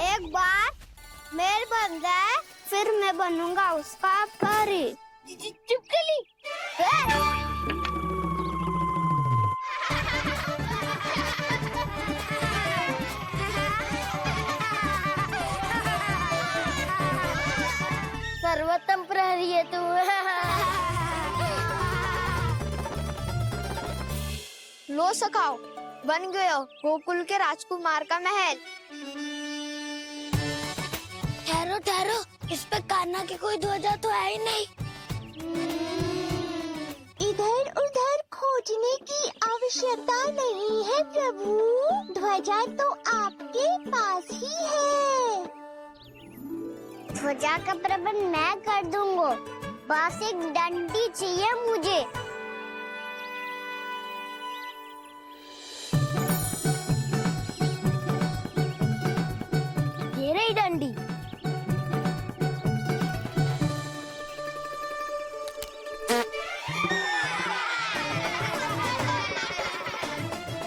एक बार मेल बन जाए फिर मैं बनूंगा उसका परी। चुपकली। सर्वोत्तम प्रहरी है तू। लो सखाओ, बन गयो गोकुल के राजकुमार का महल। ठहरो ठहरो, इस पे कान्हा की कोई ध्वजा तो है ही नहीं। इधर उधर खोजने की आवश्यकता नहीं है प्रभु, ध्वजा तो आपके पास ही है। ध्वजा का प्रबंध मैं कर दूंगा, बस एक डंडी चाहिए मुझे। ये रही डंडी।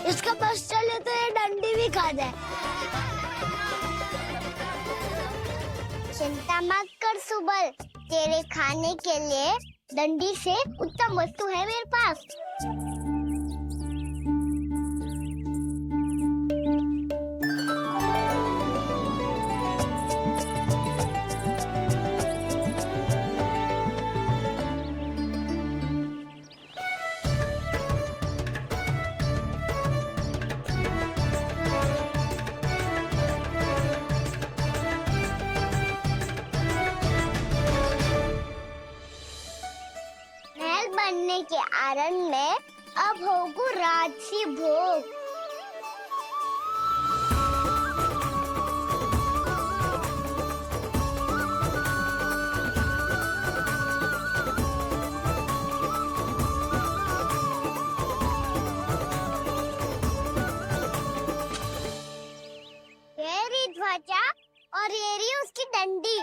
इसका बस चले तो ये डंडी भी खा जाए। चिंता मत कर सुबल, तेरे खाने के लिए डंडी से उत्तम वस्तु है मेरे पास। बनने के आनंद में अब होगू राजसी भोग। ये रही ध्वजा और ये रही उसकी डंडी।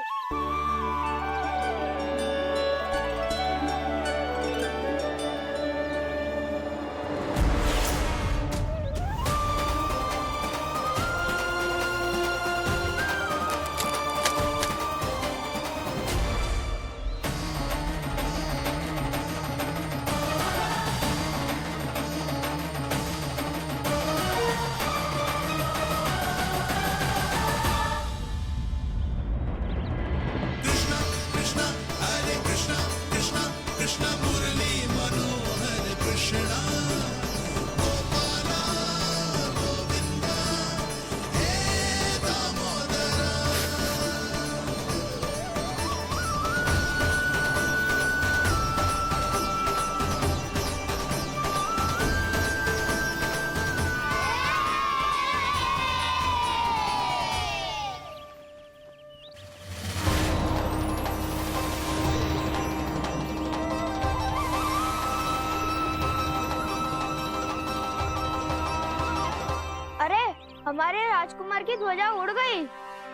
हमारे राजकुमार की ध्वजा उड़ गई।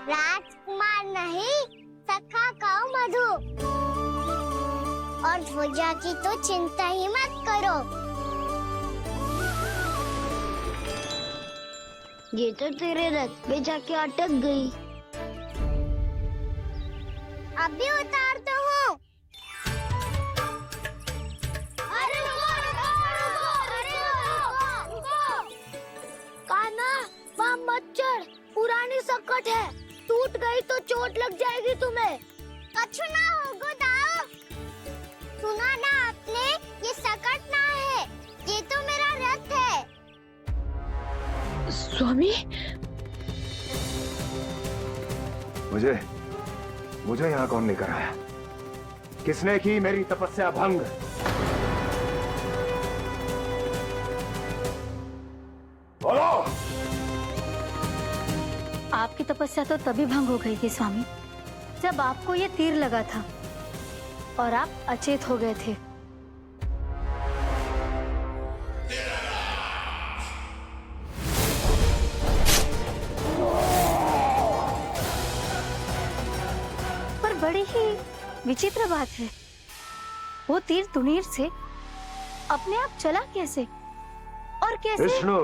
राजकुमार नहीं, सखा कहो मधु। और ध्वजा की तो चिंता ही मत करो। ये तो तेरे रथ पे जाके अटक गई। अभी उतारता हूँ। मत चढ़, पुरानी सकट है, टूट गई तो चोट लग जाएगी तुम्हें। कछु ना होगा दाऊ। सुना ना आपने, ये सकट ना है, ये तो मेरा रथ है। स्वामी, मुझे यहाँ कौन लेकर आया? किसने की मेरी तपस्या भंग? बोलो। आपकी तपस्या तो तभी भंग हो गई थी स्वामी, जब आपको ये तीर लगा था और आप अचेत हो गए थे। पर बड़ी ही विचित्र बात है, वो तीर तुनीर से अपने आप चला कैसे और कैसे? विष्णु,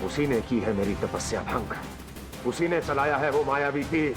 उसी ने की है मेरी तपस्या भंग, उसी ने चलाया है वो मायावी तीर।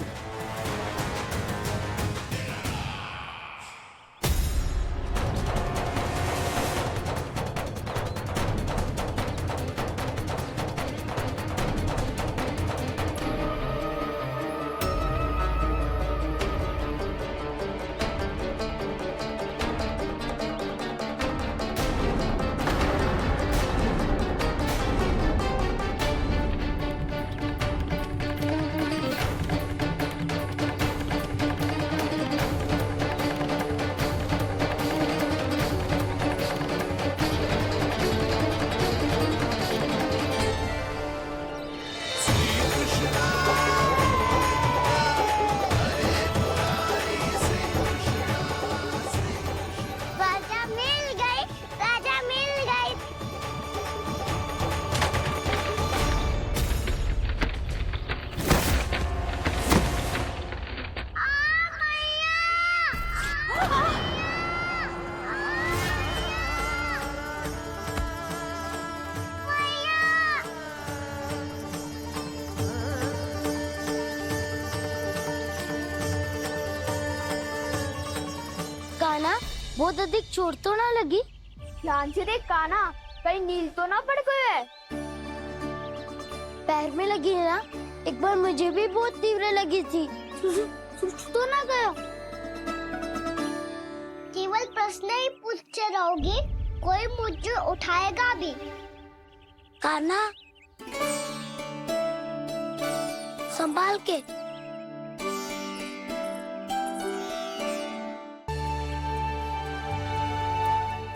राजा मिल गई, राजा मिल गई। काना, बहुत अधिक चोट तो ना लगी? ध्यान से देख काना, कहीं नील तो ना पड़ गए? पैर में लगी है ना? एक बार मुझे भी बहुत तीव्र लगी थी। सूझ तो ना गया? केवल प्रश्न ही पूछते रहोगी, कोई मुझे उठाएगा भी? काना, संभाल के।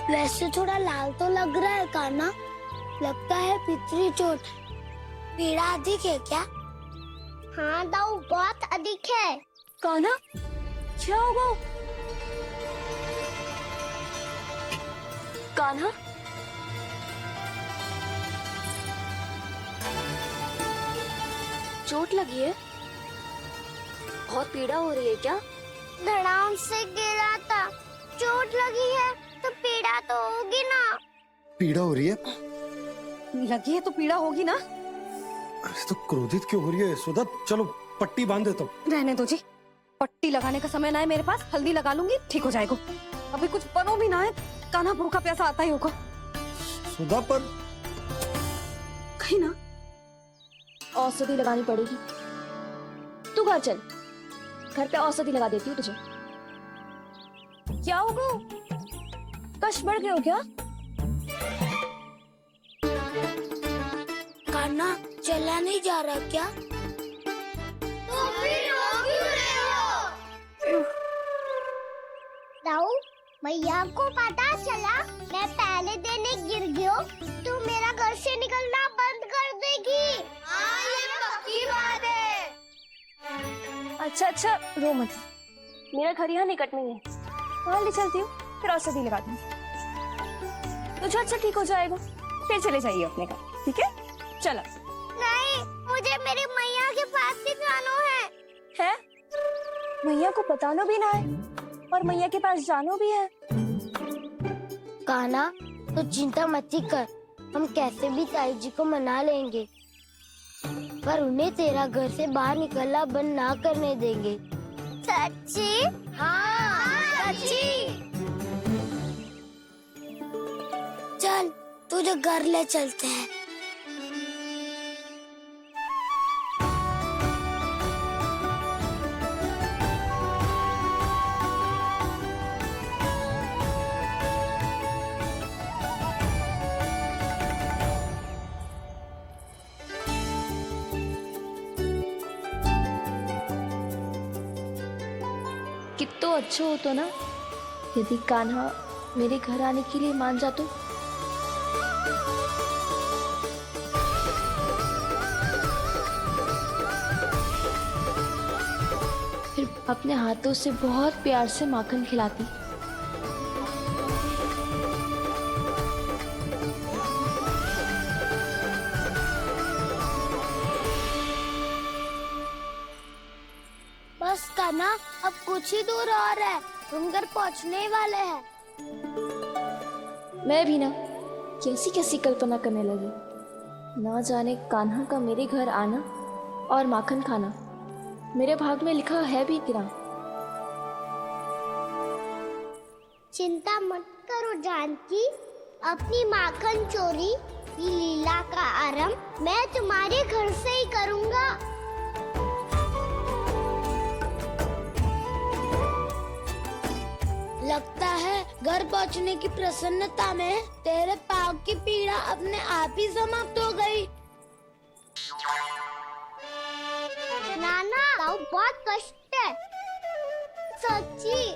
वैसे थोड़ा लाल तो लग रहा है काना, लगता है पितरी चोट। पीड़ा अधिक है क्या? हाँ दाऊ, बहुत अधिक है। काना, क्या होगा? कान्हा, चोट लगी है? बहुत पीड़ा हो रही है क्या? धड़ाम से गिरा था, चोट लगी है तो पीड़ा तो होगी ना। पीड़ा हो रही है? लगी है तो पीड़ा होगी ना। अरे तो क्रोधित क्यों हो रही है यशोदा? चलो पट्टी बांध देता हूँ। रहने दो जी, पट्टी लगाने का समय ना है मेरे पास, हल्दी लगा लूंगी, ठीक हो जाएगा। अभी कुछ बनो भी ना है, कान्हा भूखा प्यासा आता ही होगा। सुधा पर कहीं ना औषधि लगानी पड़ेगी। तू घर चल, घर पे औषधि लगा देती हूँ तुझे। क्या होगा? कष्ट बढ़ गए हो क्या? कान्हा, चला नहीं जा रहा क्या? तो फिर रो क्यों रहे हो? दाऊ, मैया को पता चला मैं पहले दिन ही गिर गया तो मेरा घर से निकलना बंद कर देगी। हाँ, ये पक्की बात है। अच्छा अच्छा, रो मत, मेरा घर यहाँ निकट में है, वहाँ ले चलती हूँ, फिर औषधि लगा दूंगी। तुझे अच्छा ठीक हो जाएगा, फिर चले जाइए अपने घर, ठीक है? चलो। नहीं, मुझे मेरी मैया के पास ही जाना है। है? मैया को बताना भी ना है और मैया के पास जाना भी है। कान्हा, तो चिंता मत ही कर, हम कैसे भी ताई जी को मना लेंगे, पर उन्हें तेरा घर से बाहर निकलना बंद ना करने देंगे। सच्ची? हाँ, सच्ची। चल, तुझे घर ले चलते हैं। कितना अच्छा हो तो ना यदि कान्हा मेरे घर आने के लिए मान जा तो। फिर अपने हाथों से बहुत प्यार से माखन खिलाती। बस कान्हा, अब कुछ ही दूर और है, हम घर पहुँचने वाले हैं। मैं भी ना कैसी कैसी कल्पना करने लगी। ना जाने कान्हा का मेरे घर आना और माखन खाना मेरे भाग में लिखा है भी कि ना। चिंता मत करो जानकी, अपनी माखन चोरी की लीला का आरंभ मैं तुम्हारे घर से ही करूंगा। लगता है घर पहुंचने की प्रसन्नता में तेरे पाँव की पीड़ा अपने आप ही समाप्त हो गई। नाना, पाँव बहुत कष्ट है सच्ची।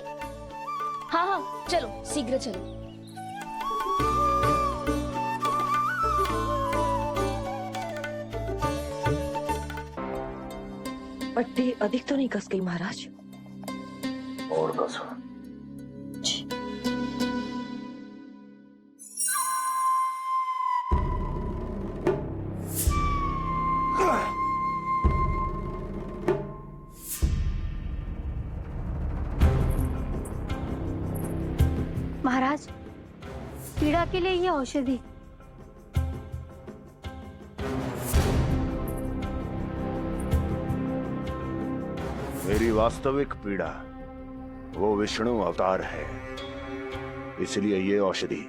हाँ हाँ चलो शीघ्र चलो। पट्टी अधिक तो नहीं कस गई महाराज? और कसो। महाराज, पीड़ा के लिए ये औषधि। मेरी वास्तविक पीड़ा वो विष्णु अवतार है, इसलिए ये औषधि।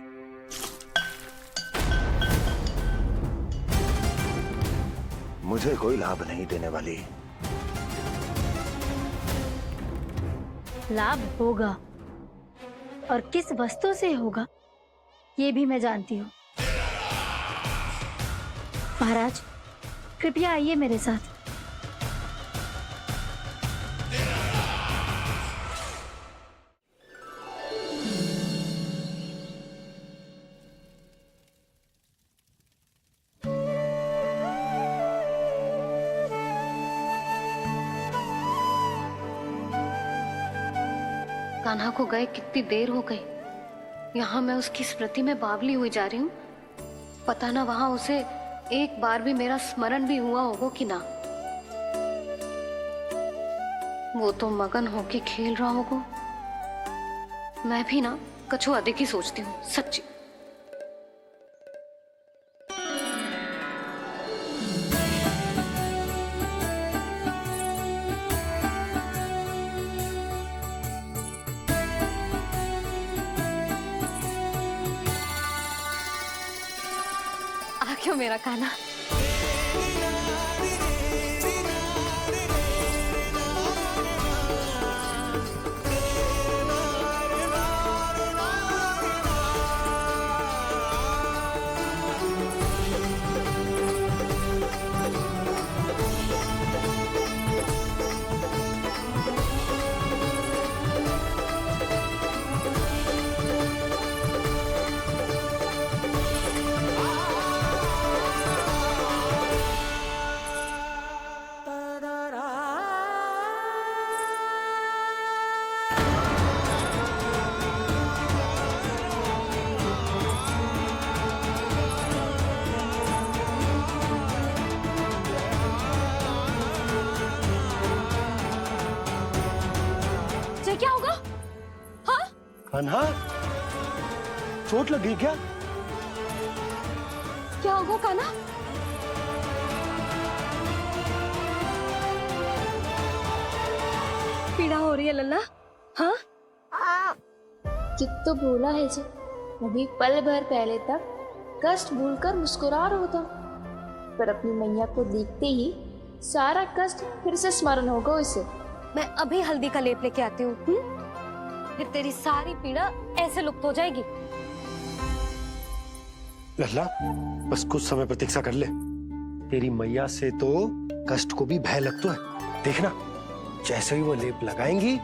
मुझे कोई लाभ नहीं देने वाली। लाभ होगा, और किस वस्तु से होगा ये भी मैं जानती हूँ। महाराज, कृपया आइए मेरे साथ। कान्हा को गए कितनी देर हो गई। यहाँ मैं उसकी स्मृति में बावली हुई जा रही हूँ। पता ना वहां उसे एक बार भी मेरा स्मरण भी हुआ होगा कि ना। वो तो मगन होके खेल रहा होगा। मैं भी ना कछु अधिक ही सोचती हूँ सच्ची। क्यों मेरा कान्हा? क्या होगा? हाँ? कान्हा, चोट लग गई क्या? क्या होगा कान्हा? पीड़ा हो रही है लल्ला? हाँ? चित्त तो भूला है जी। अभी पल भर पहले तक कष्ट भूलकर मुस्कुरा रहा था, पर अपनी मैया को देखते ही सारा कष्ट फिर से स्मरण होगा उसे। मैं अभी हल्दी का लेप लेके आती हूँ। फिर तेरी सारी पीड़ा ऐसे लुप्त हो जाएगी। लल्ला, बस कुछ समय प्रतीक्षा कर ले। तेरी मैया से तो कष्ट को भी भय लगता है। देखना, जैसे ही वो लेप लगाएंगी,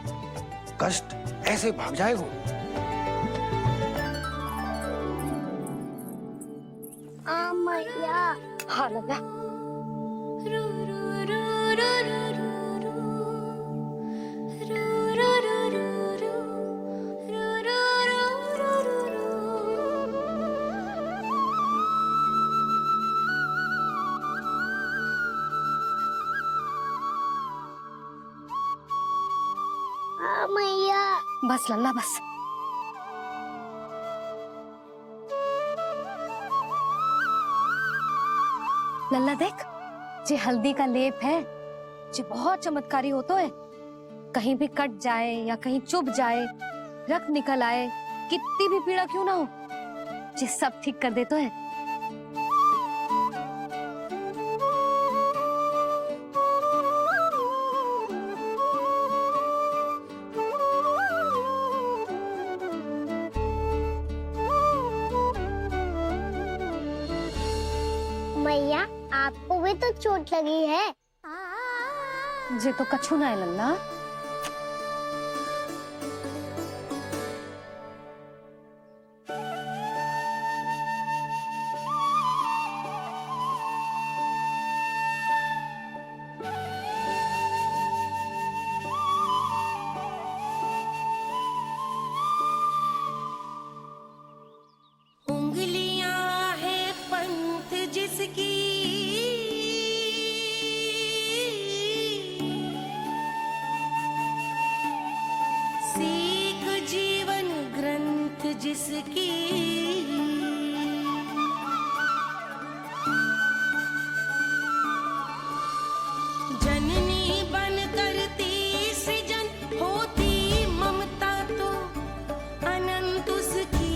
कष्ट ऐसे भाग जाएगा। मैया। हाँ लल्ला। मैया। बस लल्ला बस। लल्ला देख, जे हल्दी का लेप है जे बहुत चमत्कारी होतो है। कहीं भी कट जाए या कहीं चुभ जाए, रक्त निकल आए, कितनी भी पीड़ा क्यों ना हो, जे सब ठीक कर देतो है। मैया आपको भी तो चोट लगी है। जे तो कछु ना है लल्ला। उंगलियां है पंथ जिसकी, सीख जीवन ग्रंथ जिसकी, जननी बन करती सृजन होती ममता तो अनंत उसकी।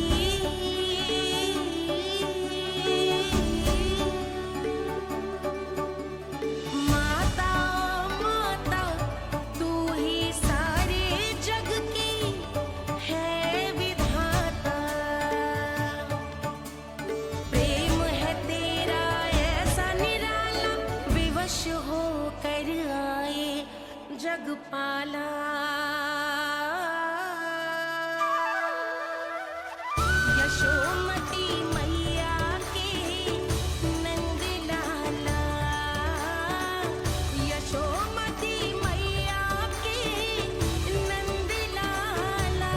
माता माता तू ही सारे जग की है विधाता, प्रेम है तेरा ऐसा निराला, विवश होकर आए जग पाला। यशोमती मैया के नंद लाला, यशोमती मैया के नंद लाला,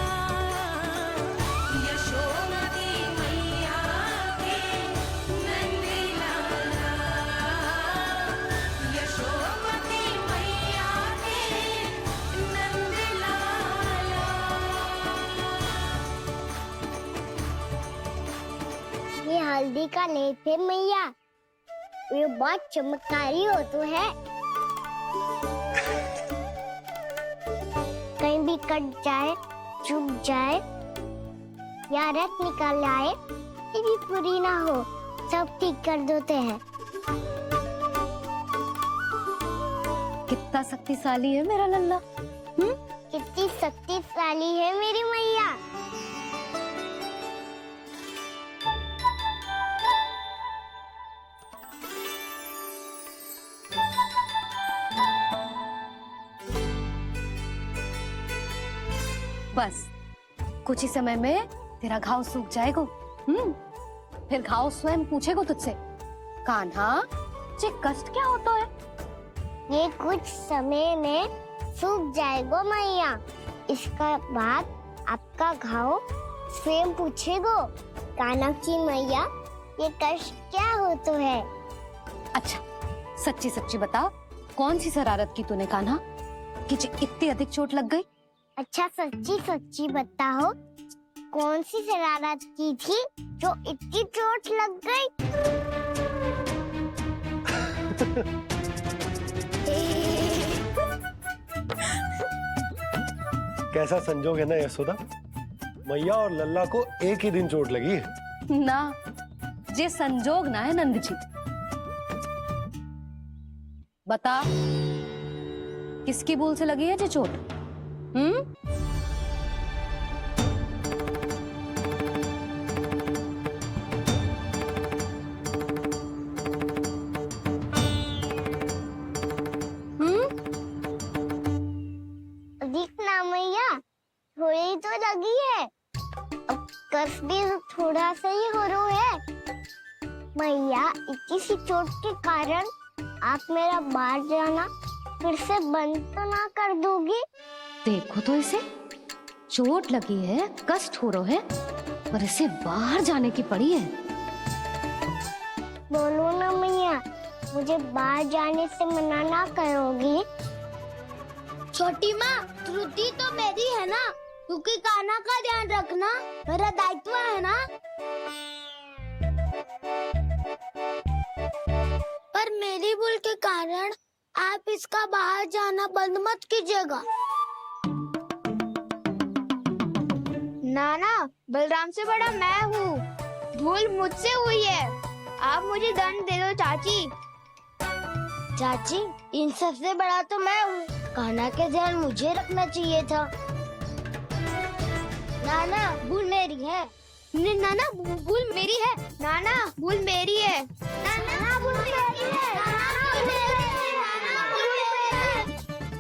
यशोमती मैया के नंद लाला, यशोमती मैया के नंद लाला। ये हल्दी का लेप है मैया, ये बहुत चमत्कारी हो तो है। कहीं भी कट जाए, चुभ जाए या रक्त निकल आए, ये भी पूरी ना हो, सब ठीक कर देते हैं। कितना शक्तिशाली है मेरा लल्ला। कितनी शक्तिशाली है मेरी मैया। बस कुछ ही समय में तेरा घाव सूख जाएगा। फिर घाव स्वयं पूछेगा तुझसे, कान्हा जे कष्ट क्या होता है? ये कुछ समय में सूख जाएगा मैया। इसका बाद आपका घाव स्वयं पूछेगो, कान्हा की मैया ये कष्ट क्या हो तो है। अच्छा सच्ची सच्ची बता, कौन सी शरारत की तूने कान्हा कि जे इतनी अधिक चोट लग गई? अच्छा सच्ची सच्ची बताओ, कौन सी शरारत की थी जो इतनी चोट लग गई? कैसा संजोग है ना यशोदा, मैया और लल्ला को एक ही दिन चोट लगी है। ना, जे संजोग ना है नंद जी। बता किसकी भूल से लगी है जे चोट? दिखना मैया, थोड़ी तो लगी है, अब कस भी थोड़ा सा ही हो रहा है। मैया इतनी सी चोट के कारण आप मेरा बाहर जाना फिर से बंद तो ना कर दोगी? देखो तो इसे, चोट लगी है, कष्ट हो रहा है, पर इसे बाहर जाने की पड़ी है। बोलो ना मैया, मुझे बाहर जाने से मना ना करोगी? छोटी माँ, त्रुटि तो मेरी है ना, क्योंकि कान्हा का ध्यान रखना मेरा दायित्व है ना। मेरी भूल के कारण आप इसका बाहर जाना बंद मत कीजिएगा। नाना, बलराम से बड़ा मैं हूँ। भूल मुझसे हुई है। आप मुझे दंड दे दो चाची। चाची, इन सबसे बड़ा तो मैं हूँ। कान्हा के ध्यान मुझे रखना चाहिए था। नाना, भूल मेरी है। नाना, भूल मेरी है। नाना, भूल मेरी है। नाना, भूल मेरी है।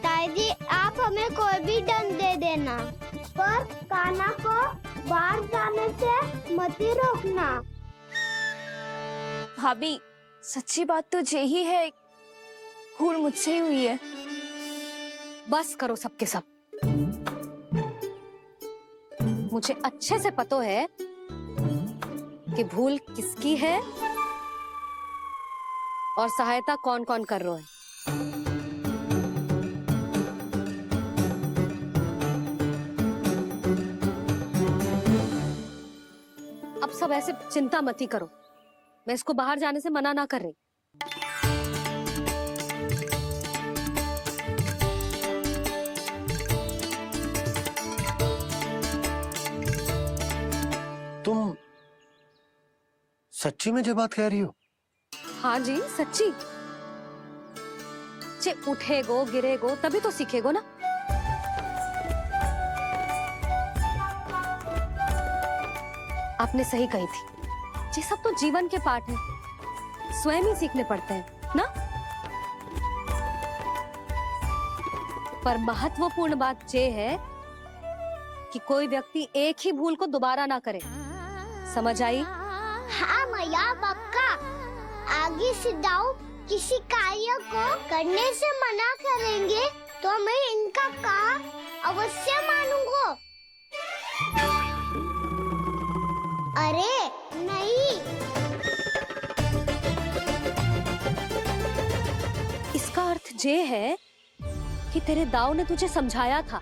ताई जी, आप हमें कोई भी दंड दे देना, पर कान्हा को बाहर जाने से मत ही रोकना। भाभी, सच्ची बात तो यही है, भूल मुझसे ही हुई है। बस करो सबके सब। मुझे अच्छे से पता है कि भूल किसकी है और सहायता कौन कौन कर रहा है। अब सब ऐसे चिंता मत ही करो। मैं इसको बाहर जाने से मना ना कर रही। तुम सच्ची में ये बात कह रही हो? हाँ जी, सच्ची। जे उठेगो गिरेगो तभी तो सीखेगो ना। आपने सही कही थी, ये सब तो जीवन के पाठ है, स्वयं ही सीखने पड़ते हैं ना। पर महत्वपूर्ण बात ये है कि कोई व्यक्ति एक ही भूल को दोबारा ना करे। समझ आई? हाँ मैया, पक्का। आगे से दाऊ किसी कार्य को करने से मना करेंगे तो मैं इनका कहा अवश्य मानूंगा। अरे नहीं। इसका अर्थ ये है कि तेरे दाऊ ने तुझे समझाया था,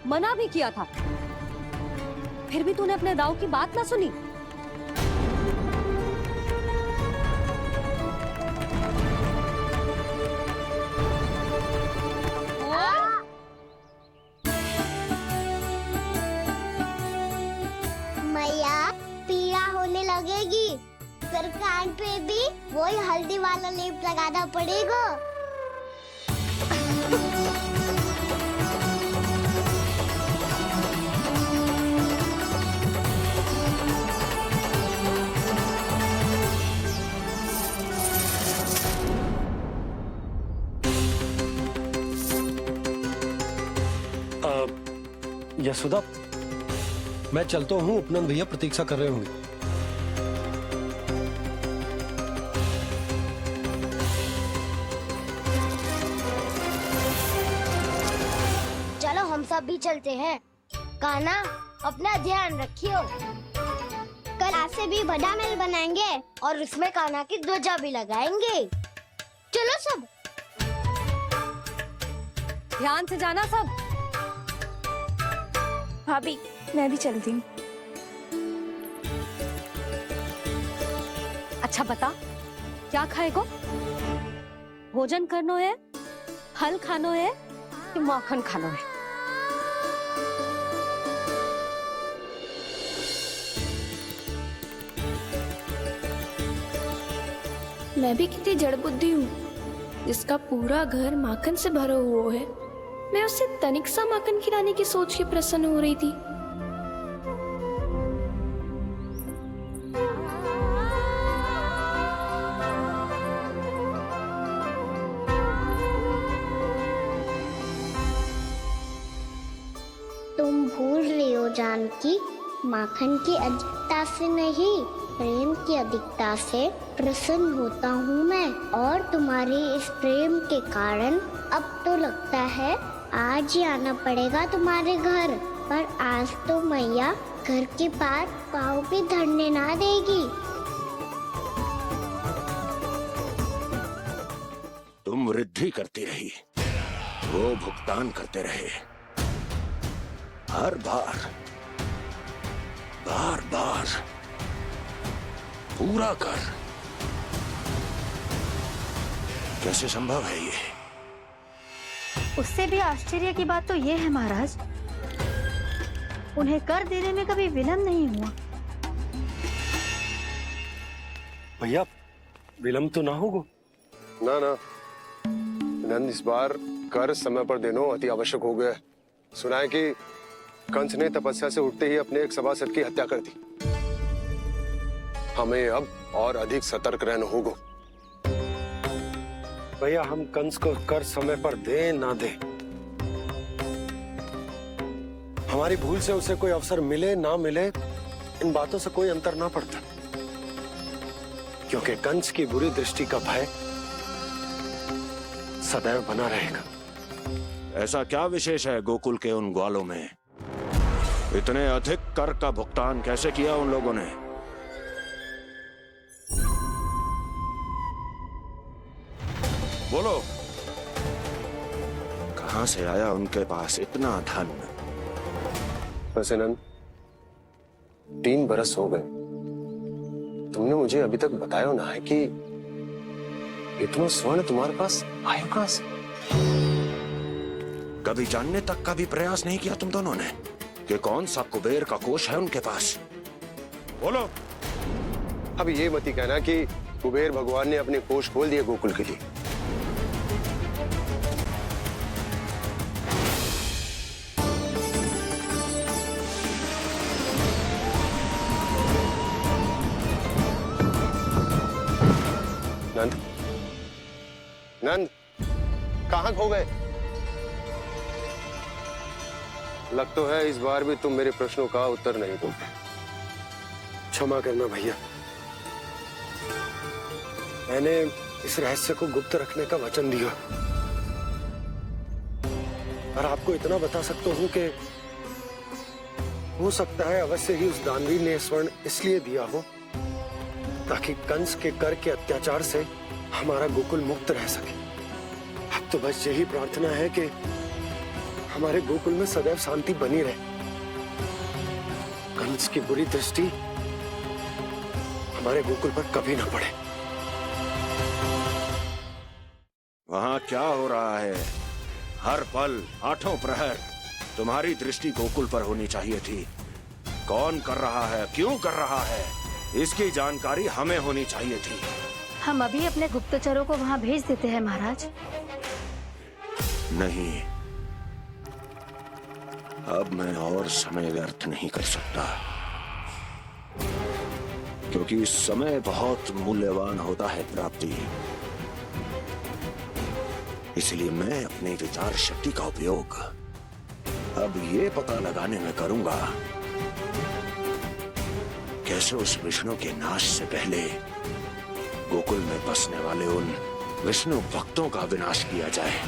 मना भी किया था, फिर भी तूने अपने दाऊ की बात ना सुनी। मैया, पीड़ा होने लगेगी, फिर कान पे भी वही हल्दी वाला लेप लगाना पड़ेगा। यशोदा, मैं चलता हूँ, उपनंद भैया प्रतीक्षा कर रहे होंगे। चलो हम सब भी चलते हैं। कान्हा, अपना ध्यान रखियो। कल आज से भी बड़ा महल बनाएंगे और उसमें कान्हा की ध्वजा भी लगाएंगे। चलो सब। ध्यान से जाना सब। भाभी, मैं भी चलती हूँ। अच्छा बता, क्या खाएगो? भोजन करनो है, फल खानो है कि माखन खानो है? मैं भी कितनी जड़ बुद्धि हूँ, जिसका पूरा घर माखन से भरा हुआ है। मैं उससे तनिक सा माखन खिलाने की सोच के प्रसन्न हो रही थी। तुम भूल रही हो जानकी, माखन की अधिकता से नहीं, प्रेम की अधिकता से प्रसन्न होता हूँ मैं। और तुम्हारे इस प्रेम के कारण अब तो लगता है आज ही आना पड़ेगा तुम्हारे घर। पर आज तो मैया घर के पार पाँव भी धरने ना देगी। तुम वृद्धि करती रही, वो भुगतान करते रहे। हर बार बार बार पूरा कर। कैसे संभव है ये? उससे भी आश्चर्य की बात तो ये है महाराज, उन्हें कर देने में कभी विलम्ब नहीं हुआ। भैया विलम्ब तो ना होगा? ना ना नंद, इस बार कर समय पर देना अति आवश्यक हो गया है। सुना है कि कंस ने तपस्या से उठते ही अपने एक सभासद की हत्या कर दी। हमें अब और अधिक सतर्क रहना होगा। भैया हम कंस को कर समय पर दे ना दे, हमारी भूल से उसे कोई अवसर मिले ना मिले, इन बातों से कोई अंतर ना पड़ता, क्योंकि कंस की बुरी दृष्टि का भय सदैव बना रहेगा। ऐसा क्या विशेष है गोकुल के उन ग्वालों में? इतने अधिक कर का भुगतान कैसे किया उन लोगों ने? बोलो, कहां से आया उनके पास इतना धन? वैसे नंद, 3 बरस हो गए, तुमने मुझे अभी तक बताया ना है कि इतना स्वर्ण तुम्हारे पास आया कहां से? कभी जानने तक का भी प्रयास नहीं किया तुम दोनों ने कि कौन सा कुबेर का कोष है उनके पास? बोलो। अब ये मत ही कहना कि कुबेर भगवान ने अपने कोष खोल दिए गोकुल के लिए। नंद, नंद, कहां खो गए? लग तो है इस बार भी तुम मेरे प्रश्नों का उत्तर नहीं दोगे। क्षमा करना भैया, मैंने इस रहस्य को गुप्त रखने का वचन दिया, और आपको इतना बता सकता हूं कि हो सकता है अवश्य ही उस दानवीर ने स्वर्ण इसलिए दिया हो ताकि कंस के कर के अत्याचार से हमारा गोकुल मुक्त रह सके। अब तो बस यही प्रार्थना है कि हमारे गोकुल में सदैव शांति बनी रहे, कंस की बुरी दृष्टि हमारे गोकुल पर कभी ना पड़े। वहां क्या हो रहा है? हर पल, आठों प्रहर तुम्हारी दृष्टि गोकुल पर होनी चाहिए थी। कौन कर रहा है, क्यों कर रहा है, इसकी जानकारी हमें होनी चाहिए थी। हम अभी अपने गुप्तचरों को वहां भेज देते हैं महाराज। नहीं, अब मैं और समय व्यर्थ नहीं कर सकता, क्योंकि समय बहुत मूल्यवान होता है प्राप्ति। इसलिए मैं अपनी विचार शक्ति का उपयोग अब ये पता लगाने में करूंगा कैसे उस विष्णु के नाश से पहले गोकुल में बसने वाले उन विष्णु भक्तों का विनाश किया जाए।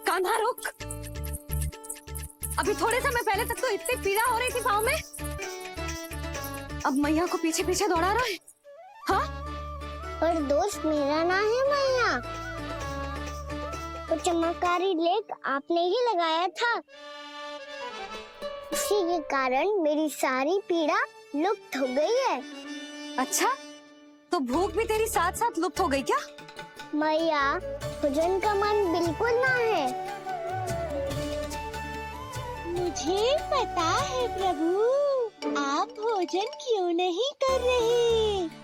कान्हा रुक, अभी थोड़े समय पहले तक तो इतनी पीड़ा हो रही थी पाँव में, अब मैया को पीछे पीछे दौड़ा रहा है। हाँ, पर दोष मेरा ना है मैया, वो चमत्कारी लेप आपने ही लगाया था, इसी के कारण मेरी सारी पीड़ा लुप्त हो गई है। अच्छा, तो भूख भी तेरी साथ साथ लुप्त हो गई क्या? मैया, भोजन का मन बिल्कुल ना है। मुझे पता है प्रभु, आप भोजन क्यों नहीं कर रहे।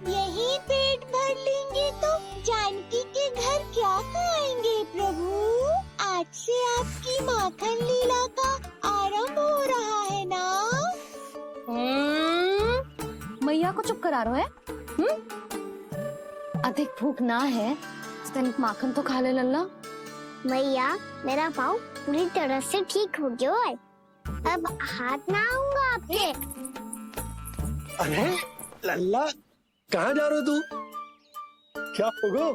यही पेट भर लेंगे तो जानकी के घर क्या खाएंगे प्रभु। आज से आपकी माखन लीला का आरंभ हो रहा है ना। मैया को चुप करा रहे है? अधिक भूख ना है, तनिक माखन तो खा ले लल्ला। मैया, मेरा पाँव पूरी तरह से ठीक हो गया है, अब हाथ ना आऊंगा आपके। अरे लल्ला, कहाँ जा रहे हो तू? क्या होगा?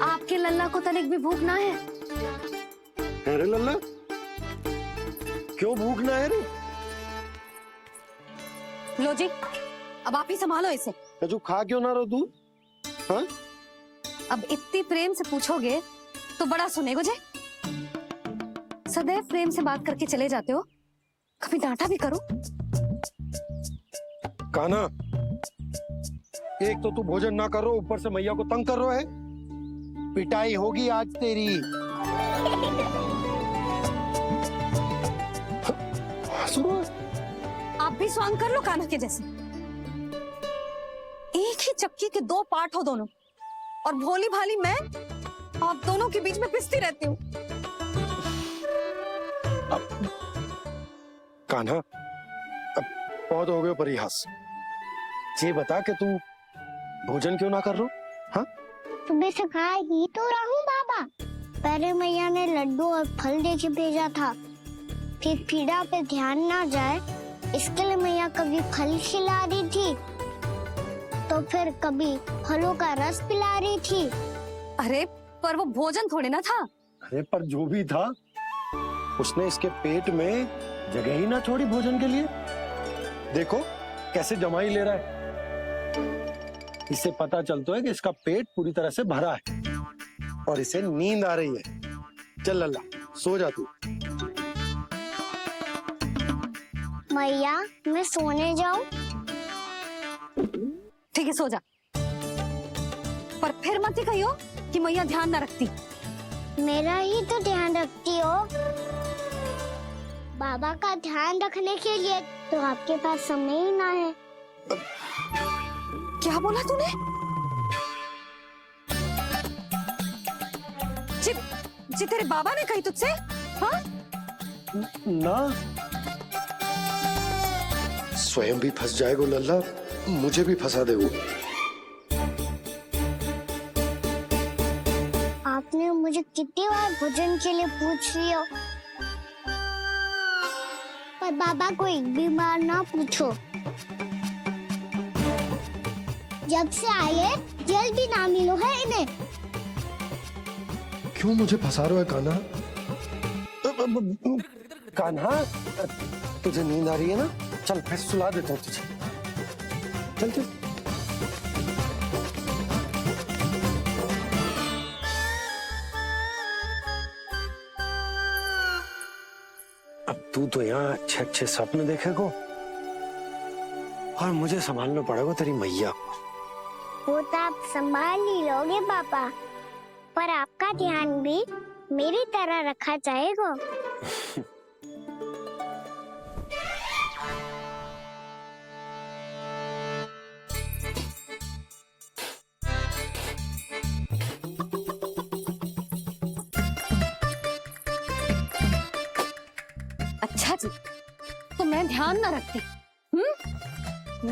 आपके लल्ला को तनिक भी भूख ना है? अरे लल्ला, क्यों भूख ना है रे? लो जी, अब आप ही संभालो इसे। तू खा क्यों ना रहो तू? हाँ? अब इतनी प्रेम से पूछोगे तो बड़ा सुनेगो जे। सदैव प्रेम से बात करके चले जाते हो, कभी डांटा भी करो। कान्हा, एक तो तू भोजन ना कर रहा, ऊपर से मैया को तंग कर रहा है। पिटाई होगी आज तेरी। आप भी स्वांग कर लो कान्हा के जैसे। एक ही चक्की के दो पार्ट हो दोनों, और भोली भाली मैं आप दोनों के बीच में पिसती रहती हूँ। कान्हा, अब बहुत हो गए परिहास। ये बता कि तू भोजन क्यों ना कर रहा? हाँ, सुबह से खा ही तो रहा हूँ बाबा। पहले मैया ने लड्डू और फल दे के भेजा था, फिर पीड़ा पे ध्यान ना जाए इसके लिए मैया कभी फल खिला रही थी तो फिर कभी फलों का रस पिला रही थी। अरे पर वो भोजन थोड़े ना था। अरे पर जो भी था, उसने इसके पेट में जगह ही ना छोड़ी भोजन के लिए। देखो कैसे जमाई ले रहा है। इससे पता चलता है कि इसका पेट पूरी तरह से भरा है और इसे नींद आ रही है। चल लल्ला, सो जा तू। मैया, मैं सोने जाऊं? ठीक है, सो जा। पर फिर मत ही कहियो कि मैया ध्यान न रखती। मेरा ही तो ध्यान रखती हो। बाबा का ध्यान रखने के लिए तो आपके पास समय ही ना है। क्या बोला तूने? जी तेरे बाबा ने कही तुझसे? हाँ? ना, स्वयं भी फंस जाएगा लल्ला, मुझे भी फंसा दे वो। आपने मुझे कितनी बार भोजन के लिए पूछ लिया, पर बाबा को एक भी बार ना पूछो। जब से आए जल भी ना मिलो है इन्हें। क्यों मुझे फंसा रहा है कान्हा? कान्हा, तुझे नींद आ रही है ना? चल मैं सुला देता हूँ तुझे। चल चल। अब तू तो यहाँ अच्छे अच्छे सपने देखेगा और मुझे संभालना पड़ेगा तेरी मैया को। वो तो आप संभाल ही लोगे पापा, पर आपका ध्यान भी मेरी तरह रखा जाएगा। अच्छा जी, तो मैं ध्यान न रखती,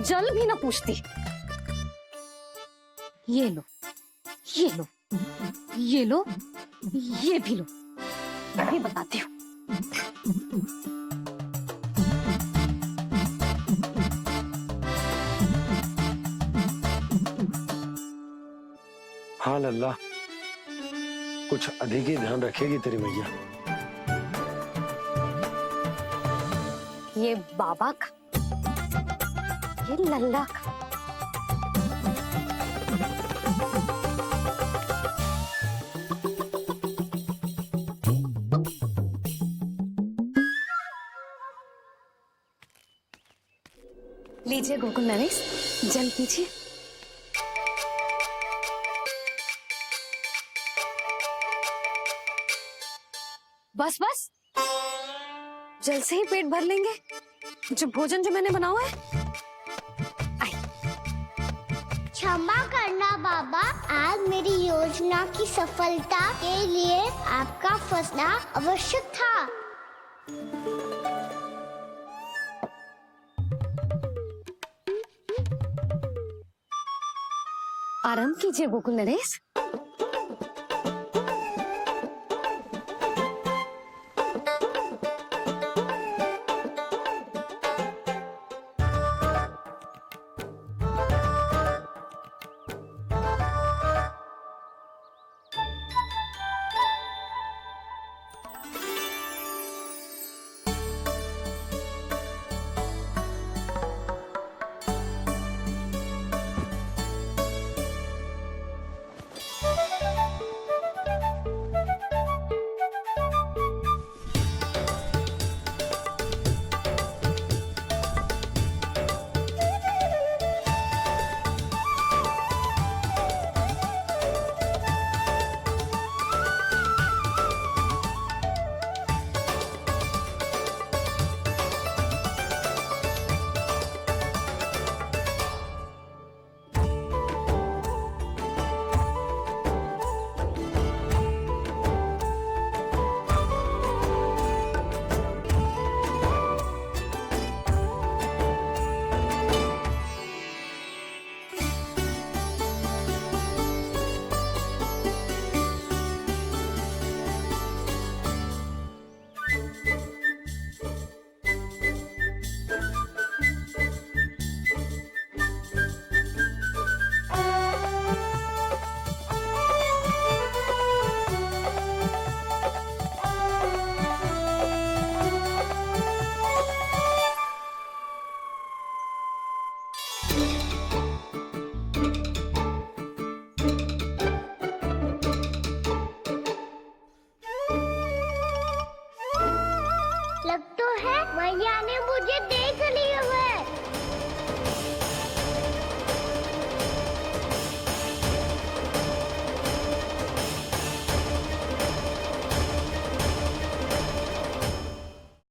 जल भी न पूछती। ये लो, ये लो, ये लो, ये भी लो। मैं भी बताती हूँ। हाँ लल्ला, कुछ अधिक ही ध्यान रखेगी तेरी मैया। ये बाबा का, ये लल्ला का। लीजिए गोकुल नरेश, जल पीजिए। बस बस, जल से ही पेट भर लेंगे। जो भोजन जो मैंने बनाया है। क्षमा करना बाबा, आज मेरी योजना की सफलता के लिए आपका फंसना आवश्यक था। आराम कीजिए गोकुल नरेश।